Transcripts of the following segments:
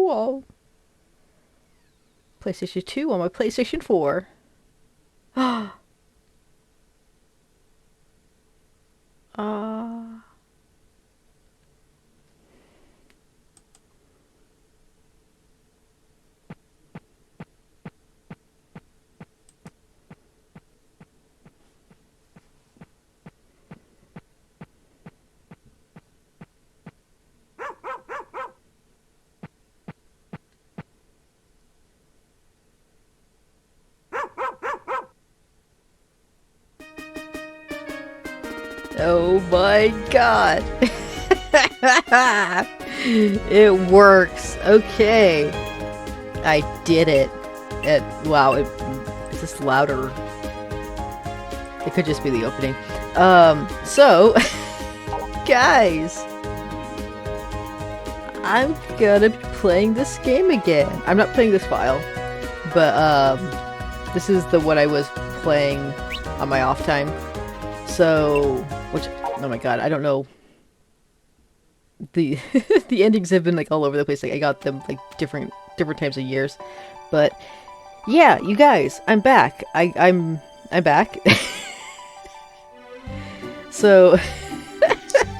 cool. PlayStation 2 on my PlayStation 4. uh, oh my god. It works. Okay. I did it. Wow, it's just louder. It could just be the opening. So, guys, I'm gonna be playing this game again. I'm not playing this file, but, this is the one I was playing on my off time. So, which, oh my god, I don't know. The the endings have been like all over the place. Like I got them like different times of years. But yeah, you guys, I'm back. I'm back. So,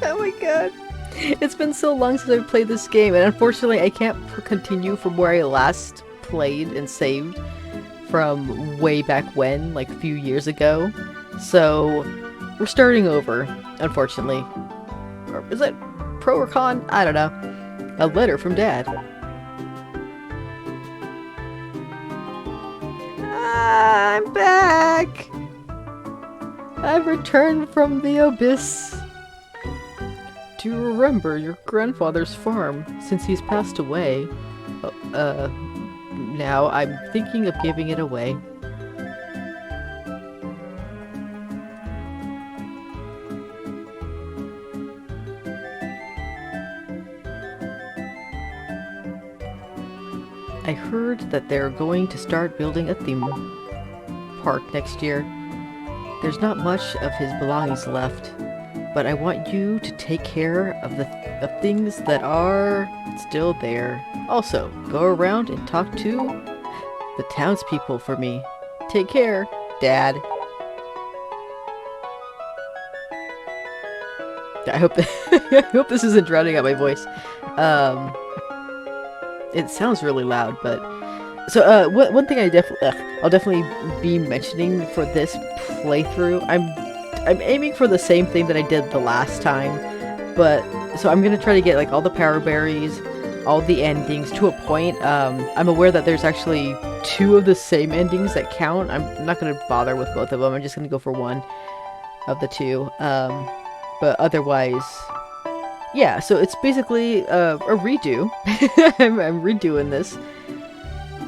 oh my god. It's been so long since I've played this game, and unfortunately I can't continue from where I last played and saved from way back when, like a few years ago. So, we're starting over, unfortunately. Or is it pro or con? I don't know. A letter from Dad. I'm back! I've returned from the abyss. Do you remember your grandfather's farm since he's passed away? Now I'm thinking of giving it away. I heard that they're going to start building a theme park next year. There's not much of his belongings left, but I want you to take care of the things that are still there. Also, go around and talk to the townspeople for me. Take care, Dad. I hope I hope this isn't drowning out my voice. It sounds really loud, but so one thing I'll definitely be mentioning for this playthrough. I'm aiming for the same thing that I did the last time, but so I'm gonna try to get like all the power berries, all the endings to a point. I'm aware that there's actually 2 of the same endings that count. I'm not gonna bother with both of them. I'm just gonna go for one of the 2. But otherwise. Yeah, so it's basically a redo. I'm redoing this.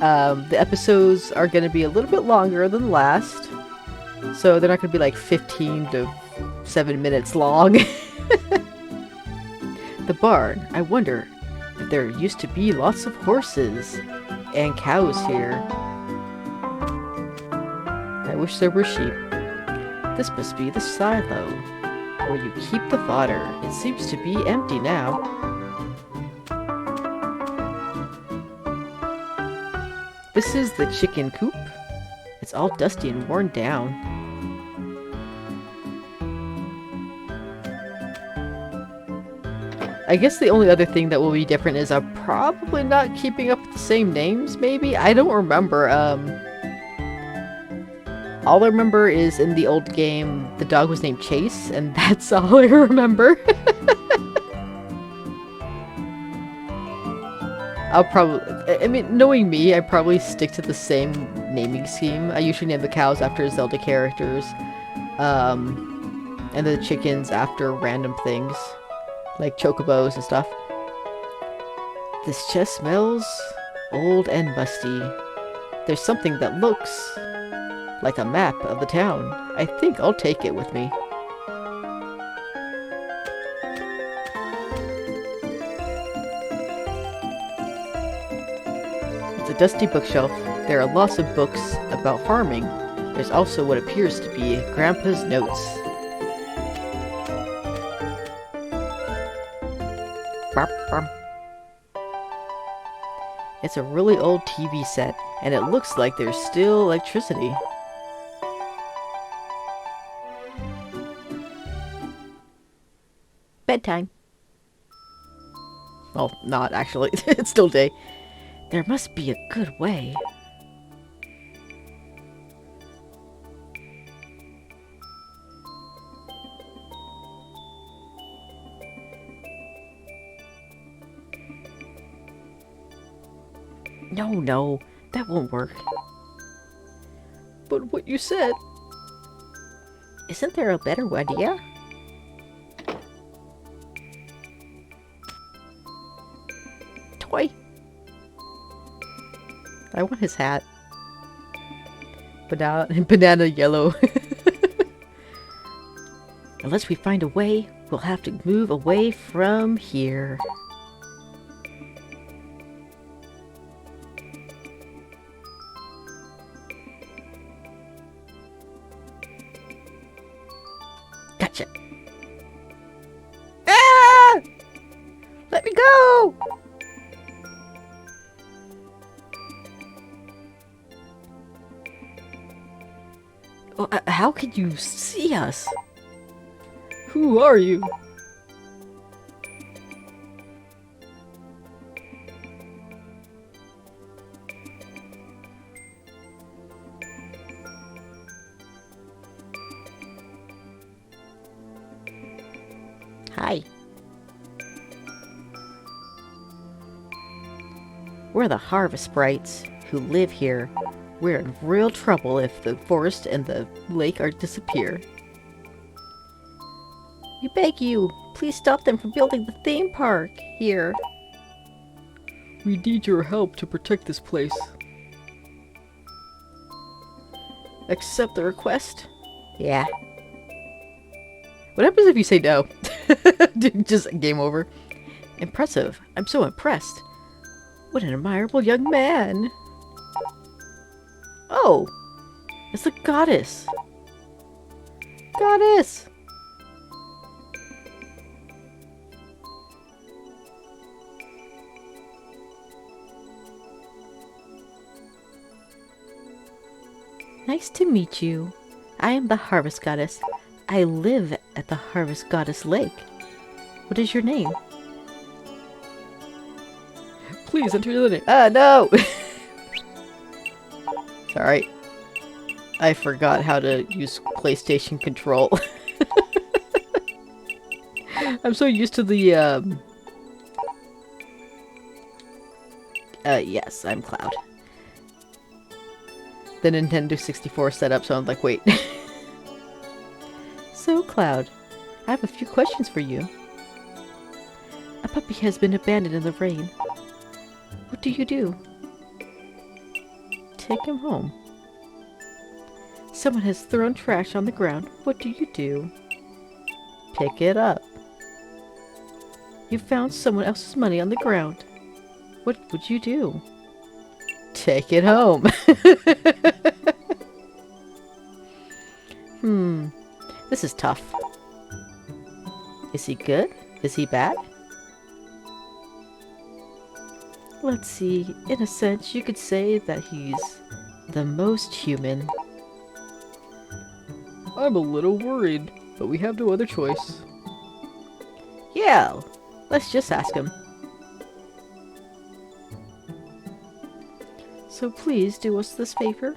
The episodes are going to be a little bit longer than last. So they're not going to be like 15 to 7 minutes long. The barn. I wonder if there used to be lots of horses and cows here. I wish there were sheep. This must be the silo where you keep the fodder. It seems to be empty now. This is the chicken coop. It's all dusty and worn down. I guess the only other thing that will be different is I'm probably not keeping up with the same names, maybe? I don't remember, all I remember is in the old game, the dog was named Chase, and that's all I remember. I'll probably, I mean, knowing me, I probably stick to the same naming scheme. I usually name the cows after Zelda characters, and the chickens after random things, like chocobos and stuff. This chest smells old and musty. There's something that looks like a map of the town. I think I'll take it with me. It's a dusty bookshelf. There are lots of books about farming. There's also what appears to be Grandpa's notes. It's a really old TV set, and it looks like there's still electricity. Bedtime. Well, not actually. It's still day. There must be a good way. No, that won't work. But what you said... Isn't there a better idea? Toy. I want his hat. Banana yellow. Unless we find a way, we'll have to move away from here. Gotcha. Ah! Let me go! How can you see us? Who are you? Hi. We're the Harvest Sprites who live here. We're in real trouble if the forest and the lake are disappear. We beg you, please stop them from building the theme park here. We need your help to protect this place. Accept the request? Yeah. What happens if you say no? Just game over. Impressive. I'm so impressed. What an admirable young man. Oh, it's the goddess. Goddess. Nice to meet you. I am the Harvest Goddess. I live at the Harvest Goddess Lake. What is your name? Please enter the name. Ah, no! Sorry. I forgot how to use PlayStation control. I'm so used to the, yes, I'm Cloud. The Nintendo 64 setup, so I'm like, wait. So, Cloud, I have a few questions for you. A puppy has been abandoned in the rain. What do you do? Take him home. Someone has thrown trash on the ground. What do you do? Pick it up. You found someone else's money on the ground. What would you do? Take it home. This is tough. Is he good? Is he bad? Let's see. In a sense, you could say that he's the most human. I'm a little worried, but we have no other choice. Yeah, let's just ask him. So please do us this favor.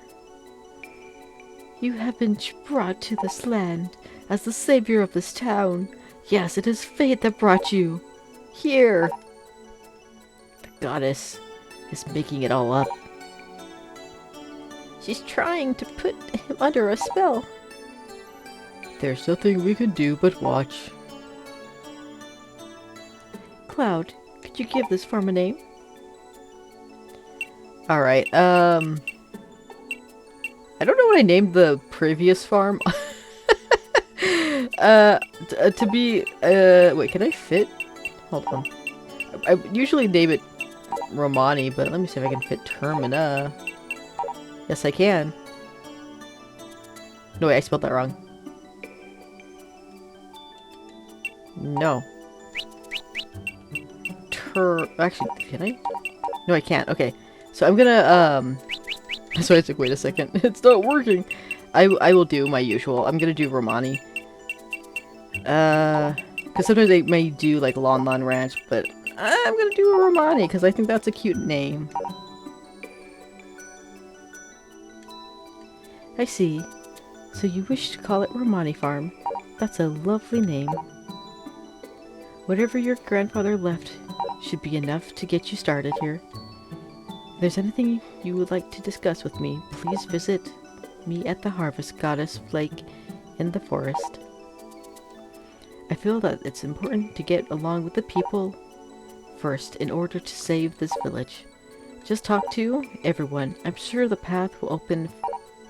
You have been brought to this land as the savior of this town. Yes, it is fate that brought you here. The goddess is making it all up. She's trying to put him under a spell. There's nothing we can do but watch. Cloud, could you give this farm a name? Alright, I don't know what I named the previous farm. Wait, can I fit? Hold on. I usually name it Romani, but let me see if I can fit Termina. Yes, I can. No, wait, I spelled that wrong. No. Actually, can I? No, I can't. Okay. So I'm gonna, so I took, wait a second. It's not working. I will do my usual. I'm gonna do Romani. Because sometimes they may do, like, Lon Lon Ranch, but I'm gonna do Romani, because I think that's a cute name. I see. So you wish to call it Romani Farm. That's a lovely name. Whatever your grandfather left should be enough to get you started here. If there's anything you would like to discuss with me, please visit me at the Harvest Goddess Lake in the forest. I feel that it's important to get along with the people first in order to save this village. Just talk to everyone. I'm sure the path will open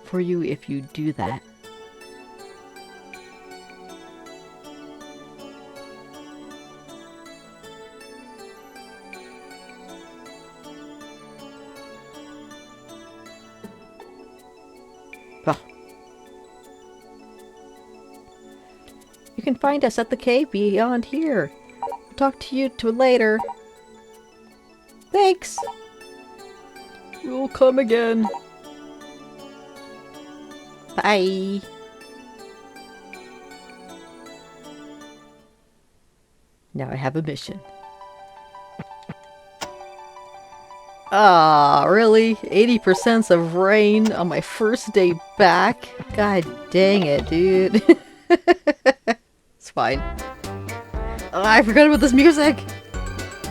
for you if you do that. You can find us at the cave beyond here. I'll talk to you later. Thanks! We'll come again. Bye! Now I have a mission. Ah, really? 80% of rain on my first day back? God dang it, dude. It's fine. Oh, I forgot about this music!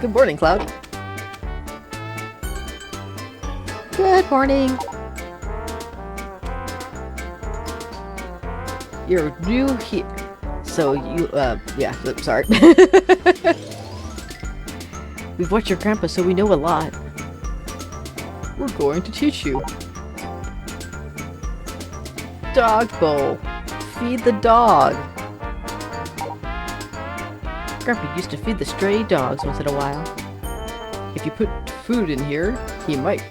Good morning, Cloud. Good morning. You're new here. So you, yeah, sorry. We've watched your grandpa, so we know a lot. We're going to teach you. Dog bowl. Feed the dog. Grandpa used to feed the stray dogs once in a while. If you put food in here, they might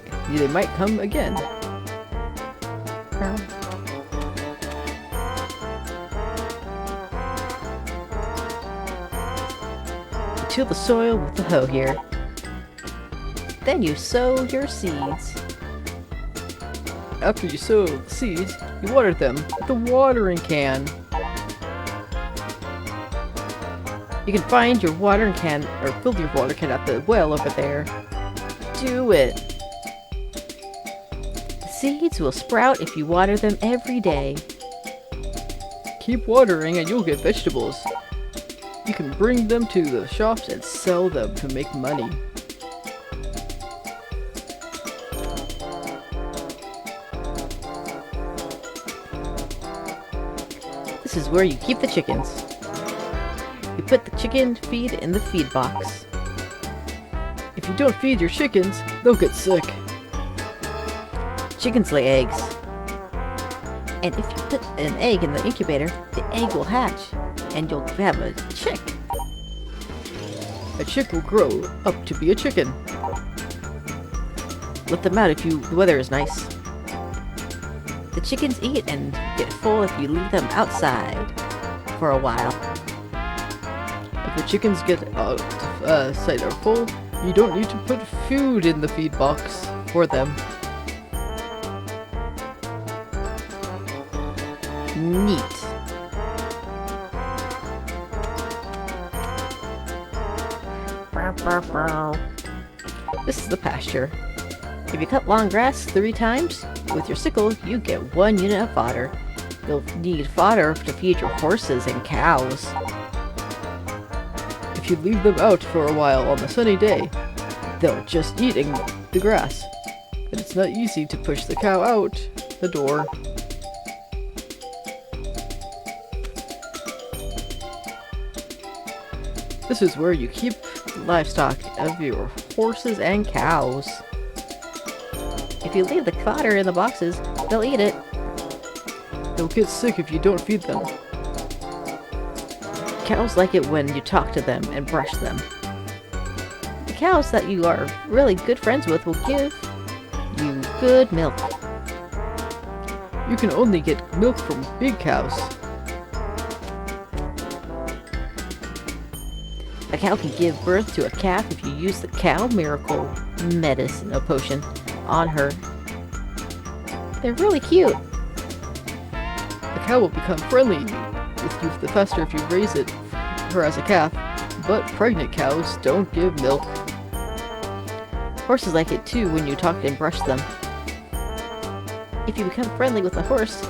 come again. You till the soil with the hoe here. Then you sow your seeds. After you sow the seeds, you water them with a watering can. You can find your watering can, or fill your water can at the well over there. Do it! The seeds will sprout if you water them every day. Keep watering and you'll get vegetables. You can bring them to the shops and sell them to make money. This is where you keep the chickens. You put the chicken feed in the feed box. If you don't feed your chickens, they'll get sick. Chickens lay eggs. And if you put an egg in the incubator, the egg will hatch, and you'll have a chick. A chick will grow up to be a chicken. Let them out if the weather is nice. The chickens eat and get full if you leave them outside for a while. If the chickens get outside are full, you don't need to put food in the feed box for them. Neat. This is the pasture. If you cut long grass 3 times, with your sickle, you get 1 unit of fodder. You'll need fodder to feed your horses and cows. If you leave them out for a while on a sunny day, they'll just eat the grass. And it's not easy to push the cow out the door. This is where you keep livestock of your horses and cows. If you leave the fodder in the boxes, they'll eat it. They'll get sick if you don't feed them. Cows like it when you talk to them and brush them. The cows that you are really good friends with will give you good milk. You can only get milk from big cows. A cow can give birth to a calf if you use the cow miracle medicine, a potion, on her. They're really cute. The cow will become friendly with you the faster if you raise her as a calf, but pregnant cows don't give milk. Horses like it too when you talk and brush them. If you become friendly with a horse,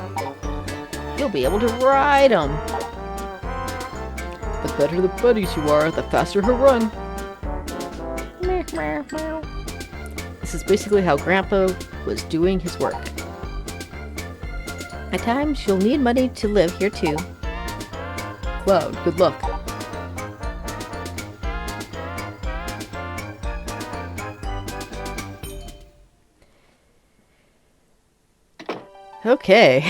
you'll be able to ride them. The better the buddies you are, the faster he'll run. This is basically how Grandpa was doing his work. At times, you'll need money to live here too. Cloud, good luck. Okay.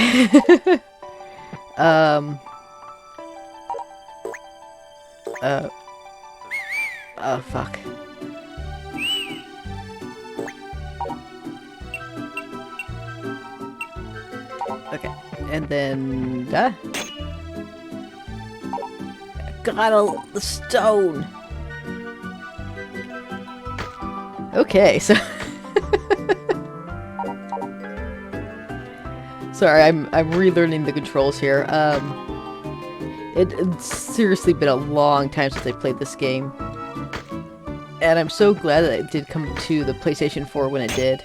Oh, fuck. Okay, and then, got the stone. Okay, so sorry, I'm relearning the controls here. It's seriously been a long time since I played this game. And I'm so glad that it did come to the PlayStation 4 when it did.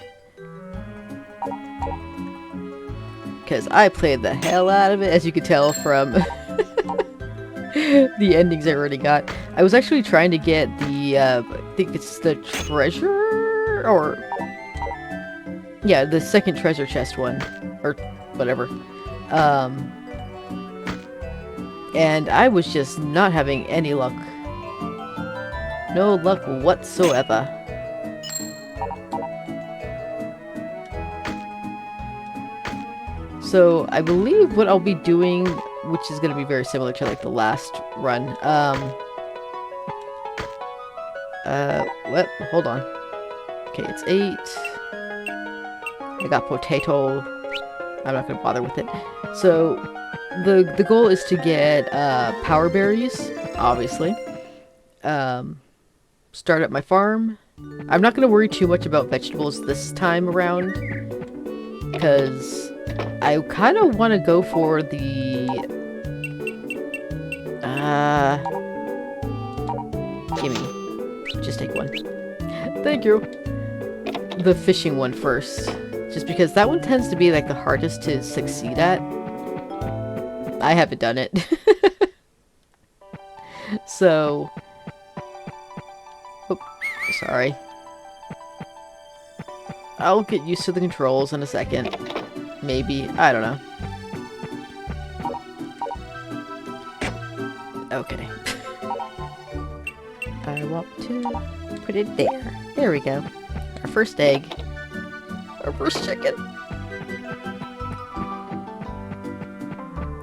Because I played the hell out of it, as you could tell from the endings I already got. I was actually trying to get the, I think it's the treasure, or... yeah, the second treasure chest one, or whatever. And I was just not having any luck. No luck whatsoever. So I believe what I'll be doing, which is going to be very similar to like the last run. What? Hold on. Okay, it's 8. I got potato. I'm not going to bother with it. So the goal is to get power berries, obviously. Start up my farm. I'm not going to worry too much about vegetables this time around, because I kind of want to go for the gimme. Just take one. Thank you. The fishing one first, just because that one tends to be like the hardest to succeed at. I haven't done it. So, oh, sorry. I'll get used to the controls in a second. Maybe. I don't know. Okay. I want to put it there. There we go. Our first egg. Our first chicken.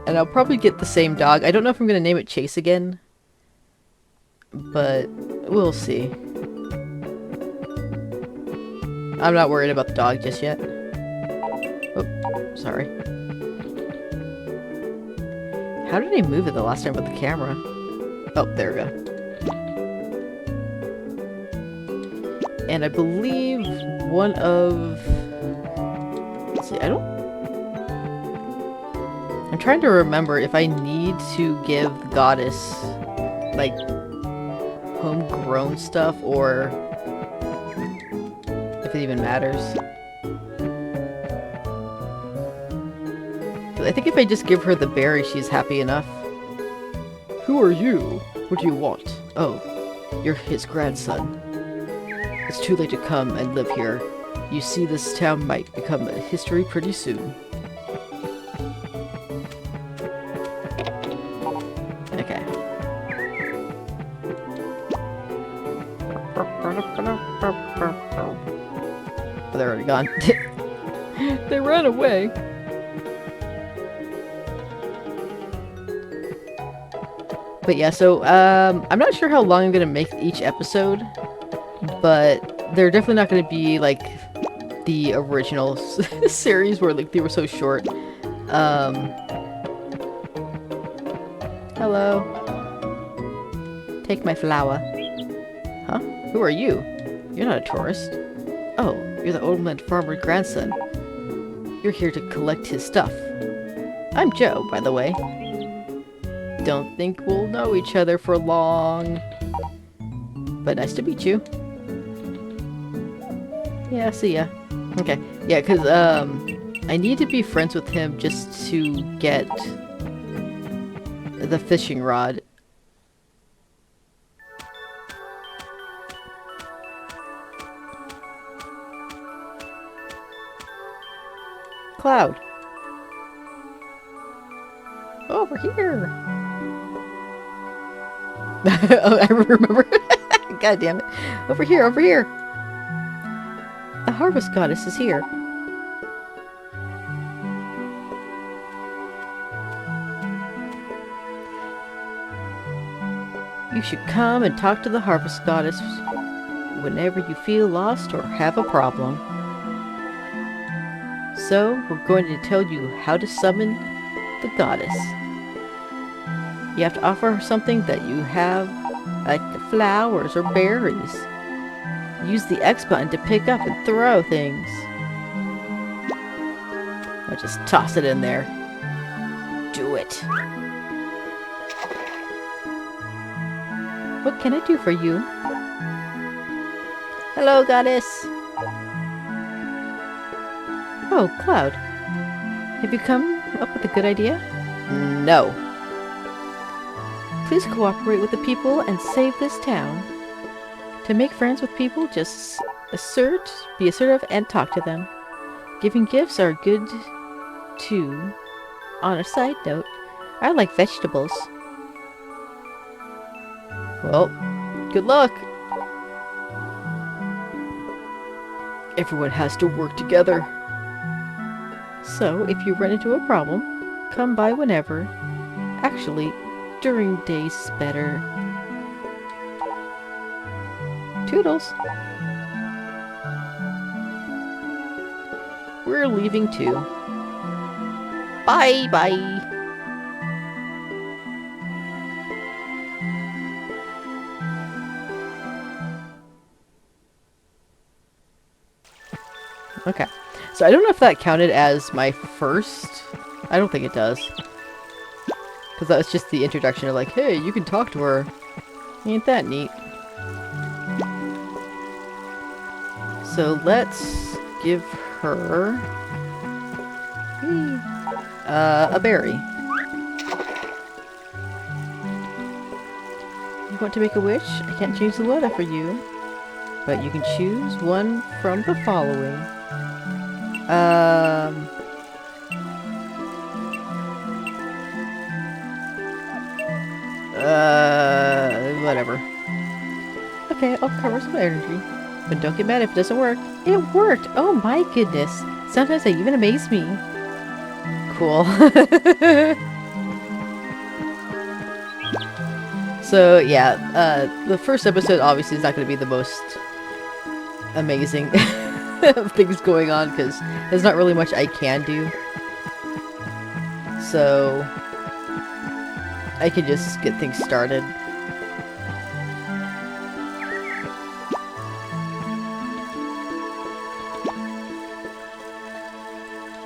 And I'll probably get the same dog. I don't know if I'm going to name it Chase again. But we'll see. I'm not worried about the dog just yet. Oh, sorry. How did I move it the last time with the camera? Oh, there we go. And I believe one of... let's see, I'm trying to remember if I need to give the goddess, like, homegrown stuff, or if it even matters. I think if I just give her the berry, she's happy enough. Who are you? What do you want? Oh, you're his grandson. It's too late to come and live here. You see, this town might become a history pretty soon. Okay. Oh, they're already gone. They ran away. But yeah, so, I'm not sure how long I'm gonna make each episode, but they're definitely not gonna be like the original series where like they were so short. Hello. Take my flower. Huh? Who are you? You're not a tourist. Oh, you're the Homeland farmer's grandson. You're here to collect his stuff. I'm Joe, by the way. Don't think we'll know each other for long. But nice to meet you. Yeah, see ya. Okay. Yeah, because, I need to be friends with him just to get the fishing rod. Cloud. Over here. Oh, I remember. God damn it. Over here, over here. The harvest goddess is here. You should come and talk to the harvest goddess whenever you feel lost or have a problem. So, we're going to tell you how to summon the goddess. You have to offer her something that you have, like flowers or berries. Use the X button to pick up and throw things. Or just toss it in there. Do it. What can I do for you? Hello, goddess. Oh, Cloud. Have you come up with a good idea? No. Please cooperate with the people and save this town. To make friends with people, just be assertive and talk to them. Giving gifts are good too. On a side note, I like vegetables. Well, good luck. Everyone has to work together. So, if you run into a problem, come by whenever. Actually, during days better. Toodles. We're leaving too. Bye bye. Okay. So I don't know if that counted as my first. I don't think it does. Because that was just the introduction of like, hey, you can talk to her. Ain't that neat? So let's give her a berry. You want to make a wish? I can't change the weather for you, but you can choose one from the following. Whatever. Okay, I'll cover some energy. But don't get mad if it doesn't work. It worked! Oh my goodness. Sometimes they even amaze me. Cool. So, yeah, the first episode obviously is not going to be the most amazing of things going on, because there's not really much I can do. So, I can just get things started.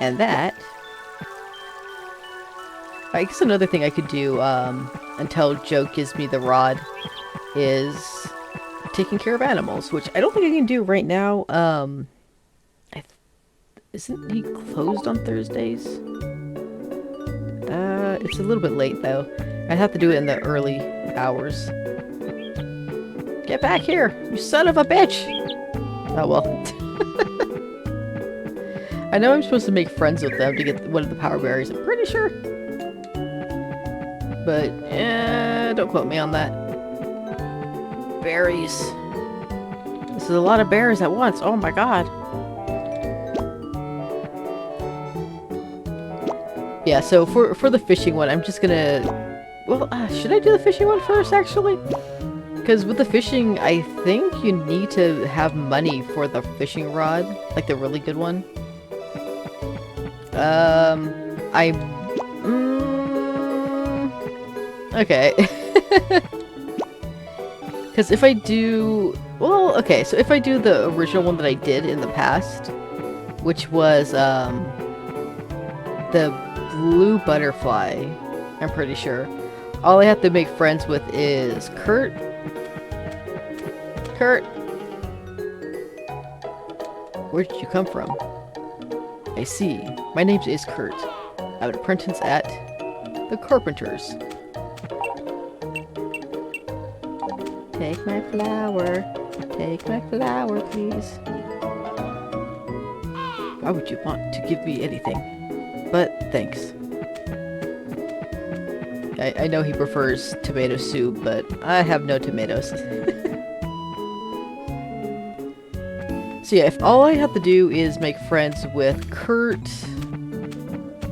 And that, I guess another thing I could do until Joe gives me the rod is taking care of animals, which I don't think I can do right now. Isn't he closed on Thursdays? It's a little bit late though. I'd have to do it in the early hours. Get back here, you son of a bitch! Oh well. I know I'm supposed to make friends with them to get one of the power berries, I'm pretty sure. But, don't quote me on that. Berries. This is a lot of berries at once, oh my god. Yeah, so for the fishing one, I'm just gonna... Well, should I do the fishing one first, actually? Because with the fishing, I think you need to have money for the fishing rod. Like the really good one. Okay. Because if I do... Well, okay, so if I do the original one that I did in the past, which was, the blue butterfly, I'm pretty sure. All I have to make friends with is Kurt. Kurt! Where did you come from? I see. My name is Kurt. I'm an apprentice at the Carpenters. Take my flower. Take my flower, please. Why would you want to give me anything? But thanks. I know he prefers tomato soup, but I have no tomatoes. So yeah, if all I have to do is make friends with Kurt,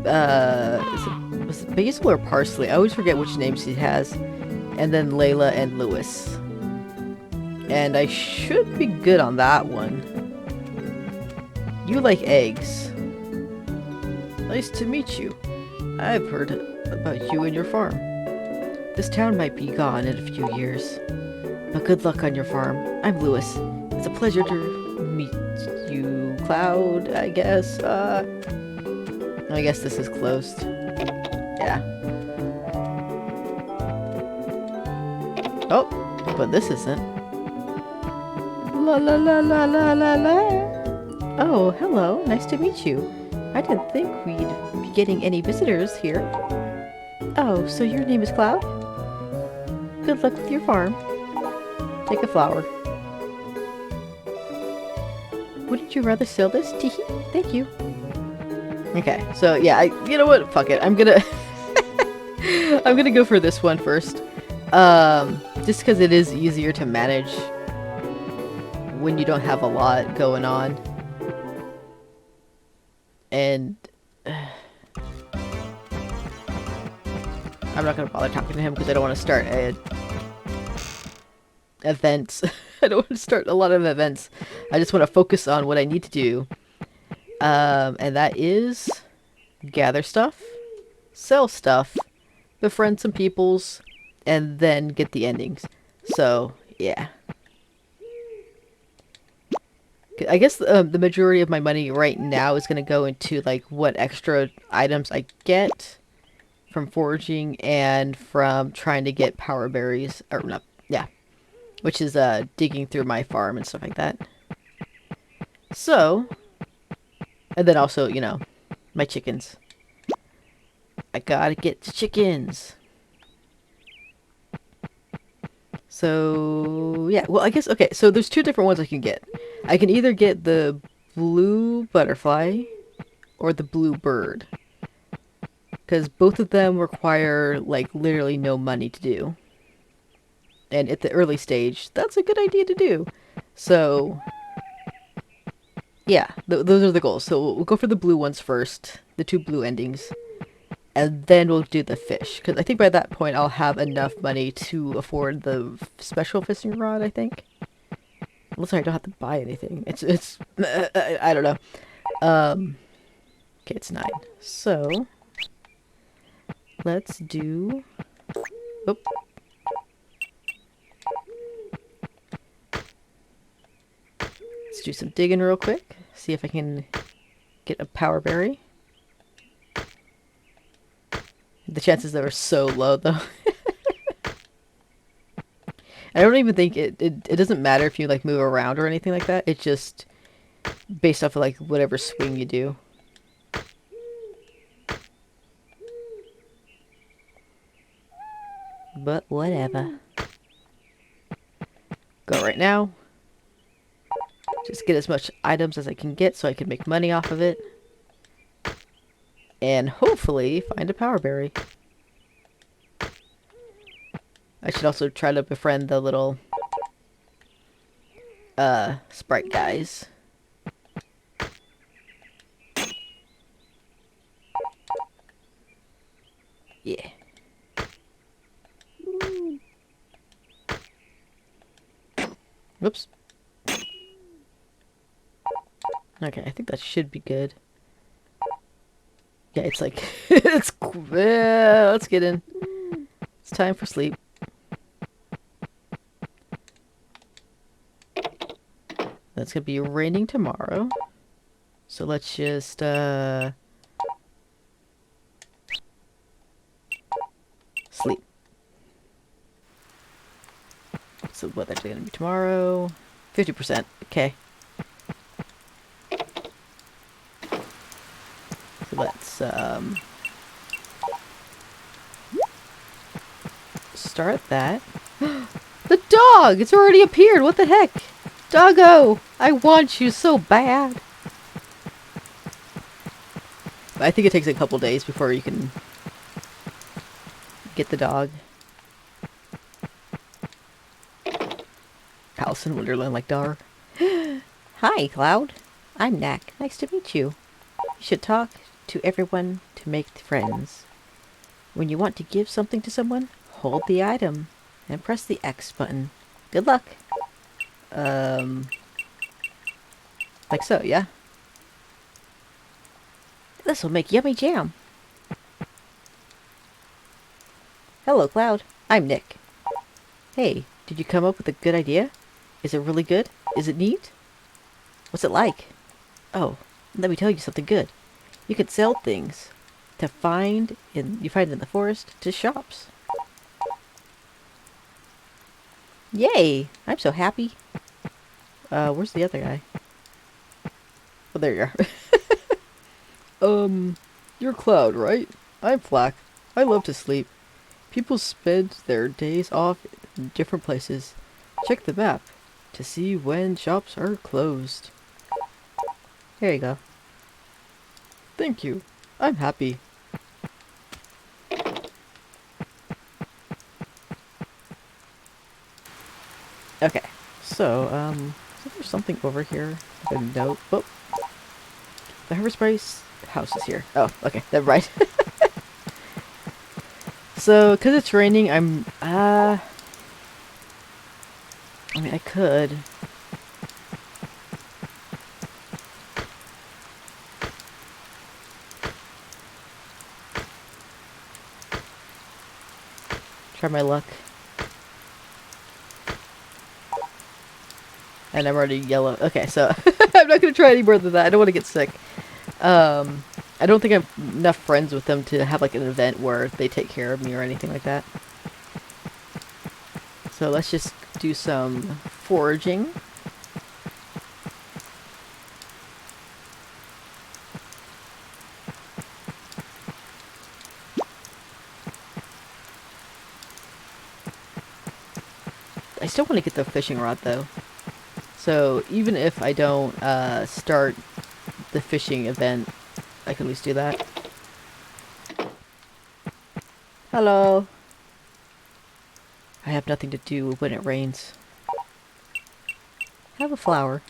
was it Basil or Parsley? I always forget which names he has. And then Layla and Lewis. And I should be good on that one. You like eggs. Nice to meet you. I've heard about you and your farm. This town might be gone in a few years. But good luck on your farm. I'm Lewis. It's a pleasure to meet you, Cloud, I guess. I guess this is closed. Yeah. Oh, but this isn't. La la la la la la la. Oh, hello. Nice to meet you. I didn't think we'd be getting any visitors here. Oh, so your name is Cloud? Good luck with your farm. Take a flower. Wouldn't you rather sell this? Teehee. Thank you. Okay, so yeah, you know what? Fuck it. I'm gonna I'm gonna go for this one first. Just because it is easier to manage when you don't have a lot going on. And I'm not gonna bother talking to him because I don't want to start events. I don't want to start a lot of events. I just want to focus on what I need to do. And that is gather stuff, sell stuff, befriend some peoples, and then get the endings. So, yeah. I guess the majority of my money right now is going to go into, like, what extra items I get from foraging and from trying to get power berries, or not, yeah, which is, digging through my farm and stuff like that. So, and then also, you know, my chickens. I gotta get chickens. So, yeah, well, I guess, okay, so there's two different ones I can get. I can either get the blue butterfly or the blue bird. Because both of them require, like, literally no money to do. And at the early stage, that's a good idea to do. So, yeah, those are the goals. So we'll go for the blue ones first, the two blue endings. And then we'll do the fish. Because I think by that point I'll have enough money to afford the special fishing rod, I think. Unless I don't have to buy anything. It's I don't know. Okay, it's 9. So, let's do... Oh. Let's do some digging real quick. See if I can get a power berry. The chances are so low, though. I don't even think it doesn't matter if you, like, move around or anything like that. It's just based off of, like, whatever swing you do. But whatever. Go right now. Just get as much items as I can get so I can make money off of it. And hopefully find a power berry. I should also try to befriend the little sprite guys. Yeah. Whoops. Okay, I think that should be good. Yeah, it's like, let's get in. It's time for sleep. it's gonna be raining tomorrow. So let's just, sleep. So what that's gonna be tomorrow? 50%. Okay. So let's, start that. The dog! It's already appeared! What the heck? Doggo! I want you so bad! I think it takes a couple days before you can get the dog. Alice in Wonderland like Dar. Hi, Cloud. I'm Knack. Nice to meet you. You should talk to everyone to make friends. When you want to give something to someone, hold the item and press the X button. Good luck. Like so, yeah? This will make yummy jam. Hello, Cloud. I'm Nick. Hey, did you come up with a good idea? Is it really good? Is it neat? What's it like? Oh, let me tell you something good. You can sell things you find in the forest to shops. Yay! I'm so happy. Where's the other guy? Oh, there you are. You're Cloud, right? I'm Flack. I love to sleep. People spend their days off in different places. Check the map to see when shops are closed. Here you go. Thank you. I'm happy. Okay, so, is there something over here? A note. Oh, the Harvest Price house is here. Oh, okay, never mind. So, because it's raining, I mean, I could. Try my luck. And I'm already yellow. Okay, so I'm not gonna try any more than that. I don't want to get sick. I don't think I'm enough friends with them to have like an event where they take care of me or anything like that. So let's just do some foraging. I still want to get the fishing rod though. So even if I don't start the fishing event, I can at least do that. Hello. I have nothing to do when it rains. Have a flower.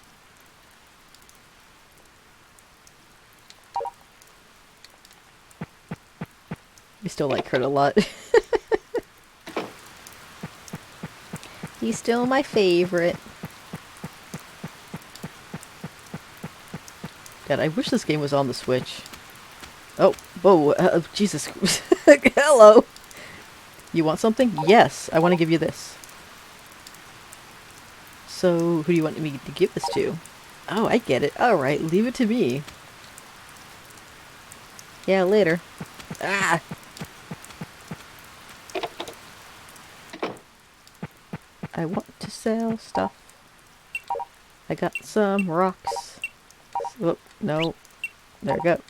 I still like Kurt a lot. He's still my favorite. God, I wish this game was on the Switch. Oh, whoa, Jesus. Hello. You want something? Yes, I want to give you this. So, who do you want me to give this to? Oh, I get it. Alright, leave it to me. Yeah, later. Ah! I want to sell stuff. I got some rocks. Oh, no. There we go.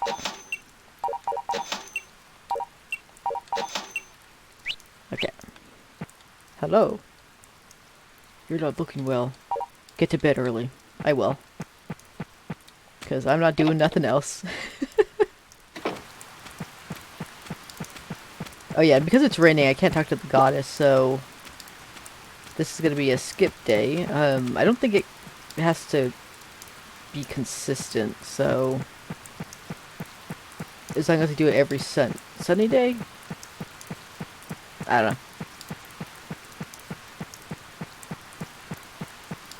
Okay. Hello. You're not looking well. Get to bed early. I will. Because I'm not doing nothing else. Oh yeah, because it's raining, I can't talk to the goddess, so... This is going to be a skip day. I don't think it has to be consistent, so... As long as I do it every sunny day? I don't know.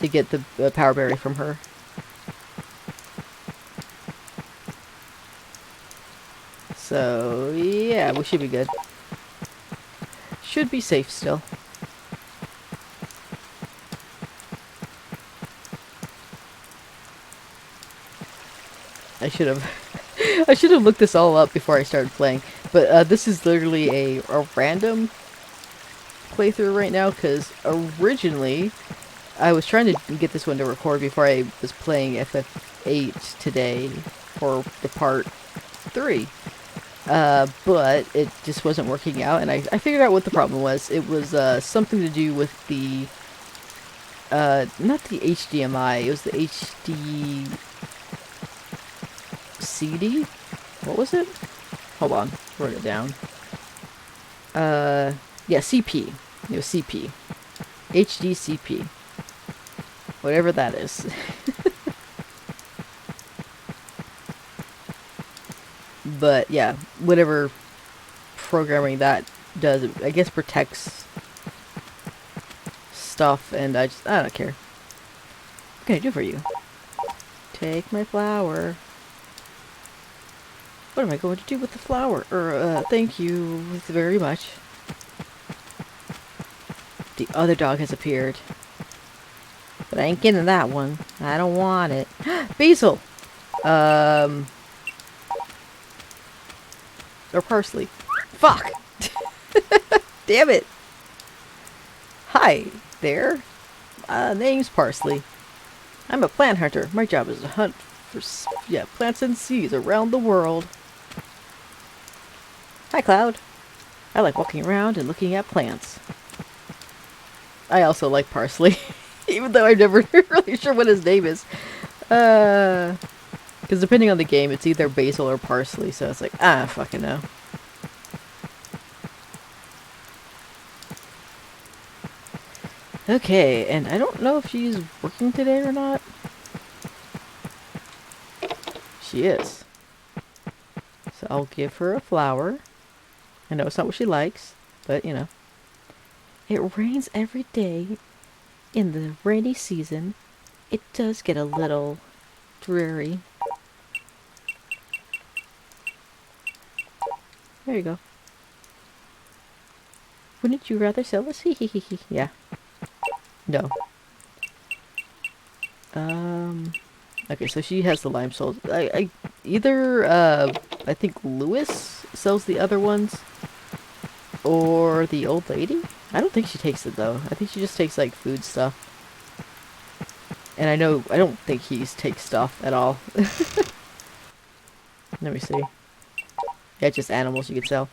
To get the power berry from her. So, yeah, we should be good. Should be safe still. I should have I should have looked this all up before I started playing. But this is literally a random playthrough right now, because originally I was trying to get this one to record before I was playing FF8 today for the part 3. But it just wasn't working out, and I figured out what the problem was. It was something to do with the not the HDMI, it was the HD CD? What was it? Hold on, wrote it down. Yeah, CP. It was CP. HDCP. Whatever that is. But yeah, whatever programming that does, I guess protects stuff, and I don't care. What can I do for you? Take my flower. What am I going to do with the flower? Thank you very much. The other dog has appeared. But I ain't getting that one. I don't want it. Basil! Or parsley. Fuck! Damn it! Hi there. Name's Parsley. I'm a plant hunter. My job is to hunt for plants and seeds around the world. Hi, Cloud. I like walking around and looking at plants. I also like Parsley, even though I'm never really sure what his name is. Because depending on the game, it's either Basil or Parsley, so it's like, fucking no. Okay, and I don't know if she's working today or not. She is. So I'll give her a flower. I know it's not what she likes, but you know. It rains every day. In the rainy season, it does get a little dreary. There you go. Wouldn't you rather sell us? Hehehehe. Yeah. No. Okay, so she has the lime souls. I think Lewis sells the other ones. Or the old lady? I don't think she takes it though. I think she just takes like food stuff. And I don't think he takes stuff at all. Let me see. Yeah, just animals you could sell.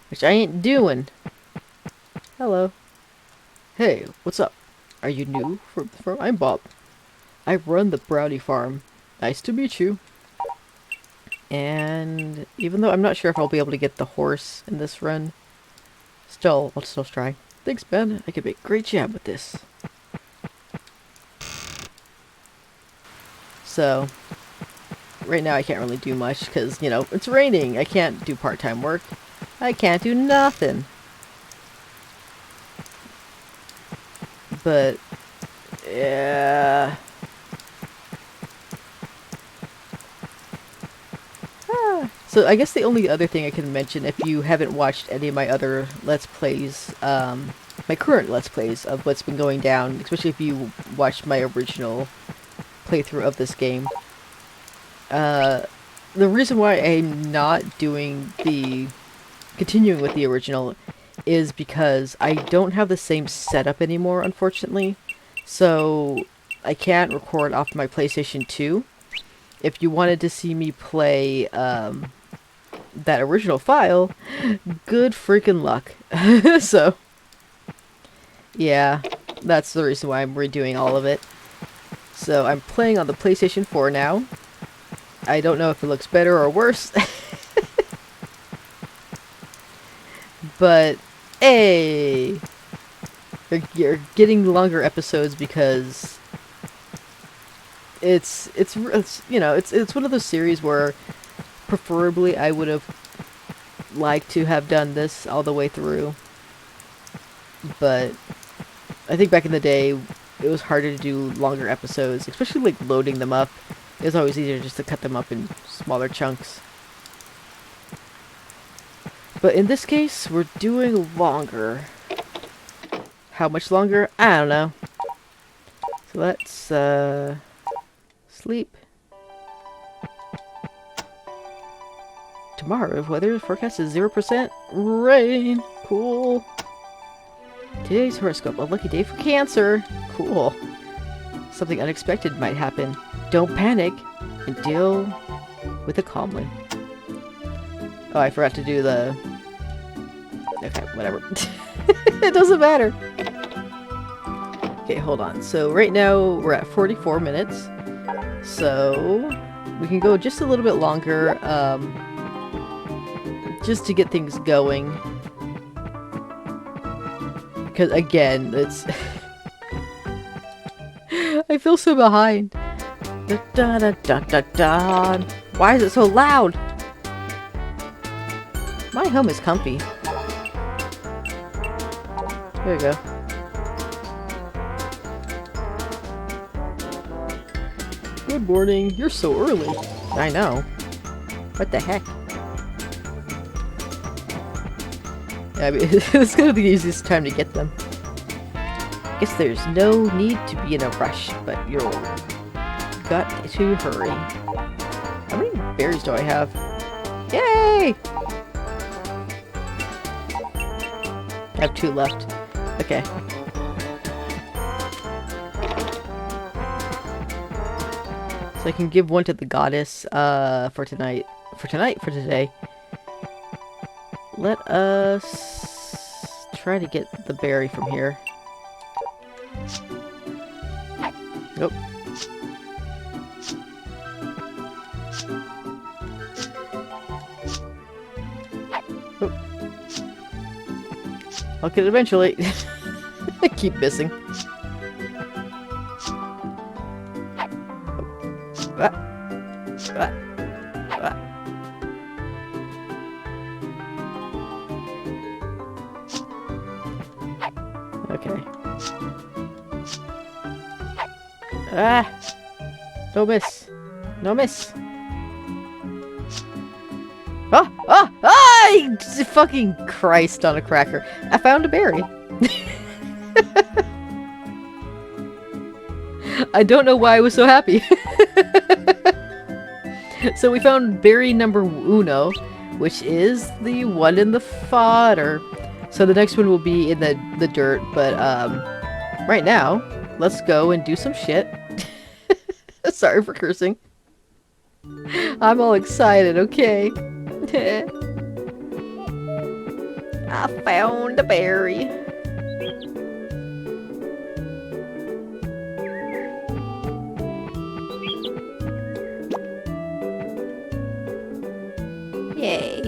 Which I ain't doing. Hello. Hey, what's up? Are you new? I'm Bob. I run the brownie farm. Nice to meet you. And even though I'm not sure if I'll be able to get the horse in this run, I'll still try. Thanks, Ben. I could make a great jam with this. So, right now I can't really do much because, you know, it's raining. I can't do part-time work. I can't do nothing. But, yeah. So I guess the only other thing I can mention, if you haven't watched any of my other Let's Plays, my current Let's Plays of what's been going down, especially if you watched my original playthrough of this game, the reason why I'm not continuing with the original is because I don't have the same setup anymore, unfortunately. So I can't record off my PlayStation 2. If you wanted to see me play that original file, good freaking luck. So, yeah, that's the reason why I'm redoing all of it. So I'm playing on the PlayStation 4 now. I don't know if it looks better or worse. But, hey! You're getting longer episodes because it's you know, it's one of those series where preferably I would have liked to have done this all the way through. But I think back in the day it was harder to do longer episodes, especially like loading them up. It was always easier just to cut them up in smaller chunks. But in this case, we're doing longer. How much longer? I don't know. So let's sleep. Tomorrow, weather forecast is 0% rain. Cool. Today's horoscope, a lucky day for Cancer. Cool. Something unexpected might happen. Don't panic and deal with it calmly. Oh, I forgot to do the... Okay, whatever. It doesn't matter. Okay, hold on. So right now we're at 44 minutes. So we can go just a little bit longer, just to get things going. Because again, it's... I feel so behind. Da, da, da, da, da, da. Why is it so loud? My home is comfy. There we go. Good morning. You're so early. I know. What the heck? Yeah, I mean, it's kind of the easiest time to get them. Guess there's no need to be in a rush, but you're got to hurry. How many berries do I have? Yay! I have 2 left. Okay. So I can give one to the goddess, for today. Let us try to get the berry from here. Nope. Oh. I'll get it eventually. I keep missing. Okay. No miss. No miss. Fucking Christ on a cracker. I found a berry. I don't know why I was so happy. So we found berry number 1, which is the one in the fodder. So the next one will be in the dirt, but right now, let's go and do some shit. Sorry for cursing. I'm all excited, okay? I found a berry. Yay.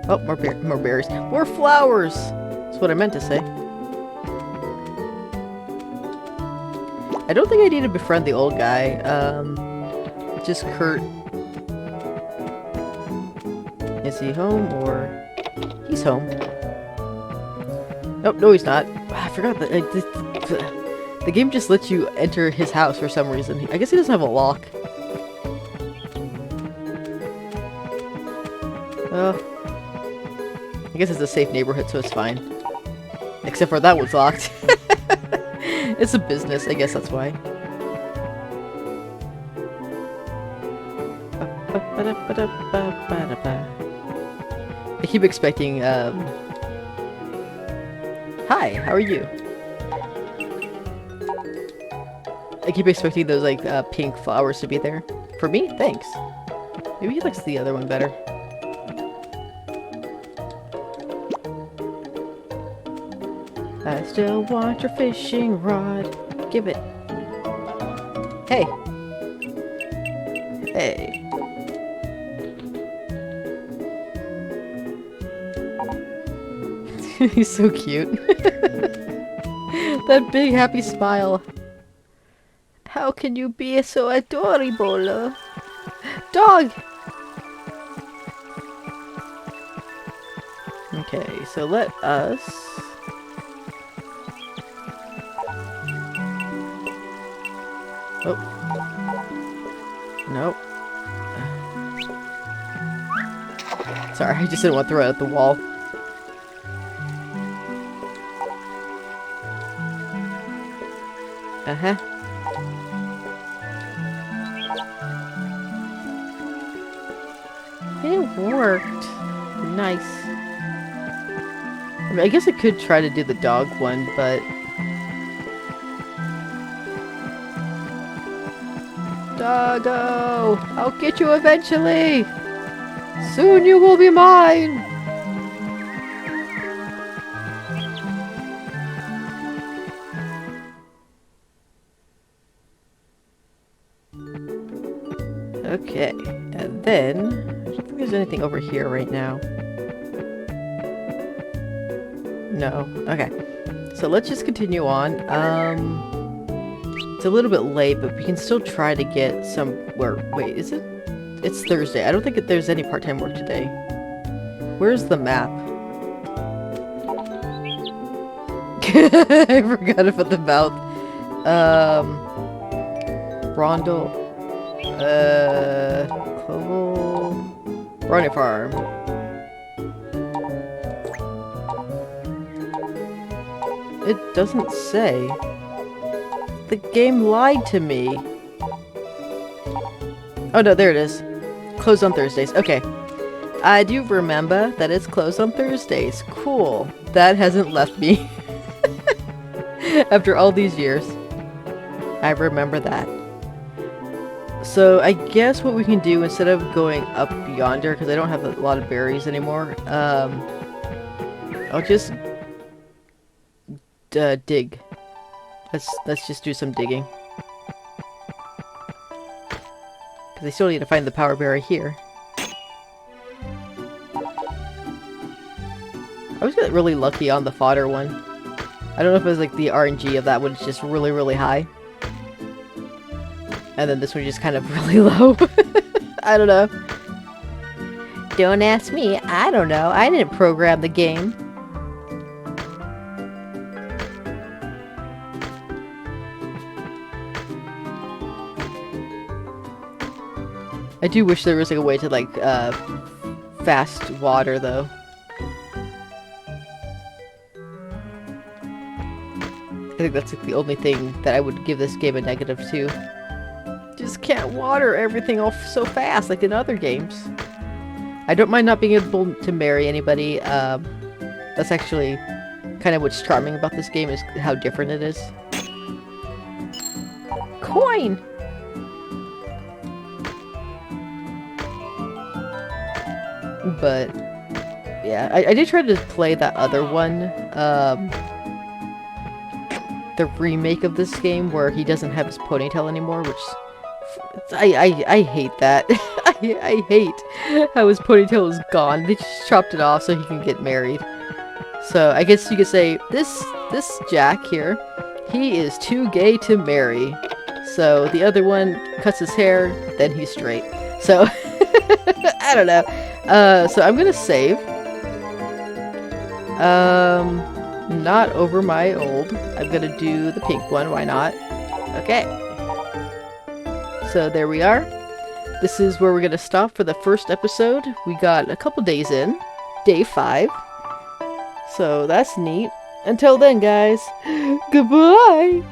Oh, more berries. More flowers! That's what I meant to say. I don't think I need to befriend the old guy. Just Kurt. Is he home or... He's home. Nope, no he's not. I forgot that the game just lets you enter his house for some reason. I guess he doesn't have a lock. I guess it's a safe neighborhood, so it's fine. Except for that one's locked. It's a business, I guess that's why. I keep expecting, Hi, how are you? I keep expecting those, like, pink flowers to be there. For me? Thanks. Maybe he likes the other one better. I still want your fishing rod. Give it. Hey. Hey. He's so cute. That big happy smile. How can you be so adorable? Dog! Okay, so let us... Oh. Nope. Sorry, I just didn't want to throw it at the wall. Uh-huh. worked. Nice. I mean, I guess I could try to do the dog one, but... Doggo! I'll get you eventually! Soon you will be mine! Okay, and then... I don't think there's anything over here right now. No. Okay. So let's just continue on. It's a little bit late, but we can still try to get somewhere. Wait, is it? It's Thursday. I don't think there's any part-time work today. Where's the map? I forgot about the mouth. Rondel. Clovel. Brownie Farm. It doesn't say. The game lied to me. Oh no, there it is. Closed on Thursdays. Okay. I do remember that it's closed on Thursdays. Cool. That hasn't left me. After all these years. I remember that. So I guess what we can do, instead of going up yonder, because I don't have a lot of berries anymore, I'll just dig. Let's just do some digging. Because I still need to find the power berry here. I was getting really lucky on the fodder one. I don't know if it was like the RNG of that one is just really, really high. And then this one just kind of really low. I don't know. Don't ask me. I don't know. I didn't program the game. I do wish there was like a way to like fast water though. I think that's like the only thing that I would give this game a negative to. Just can't water everything off so fast like in other games. I don't mind not being able to marry anybody. That's actually kind of what's charming about this game, is how different it is. Coin! But yeah, I did try to play that other one, the remake of this game where he doesn't have his ponytail anymore, which I hate that. I hate how his ponytail is gone. They just chopped it off so he can get married. So I guess you could say this Jack here, he is too gay to marry. So the other one cuts his hair, then he's straight. So I don't know. So I'm gonna save. Not over my old. I'm gonna do the pink one, why not? Okay. So there we are. This is where we're gonna stop for the first episode. We got a couple days in. Day 5. So that's neat. Until then, guys, goodbye!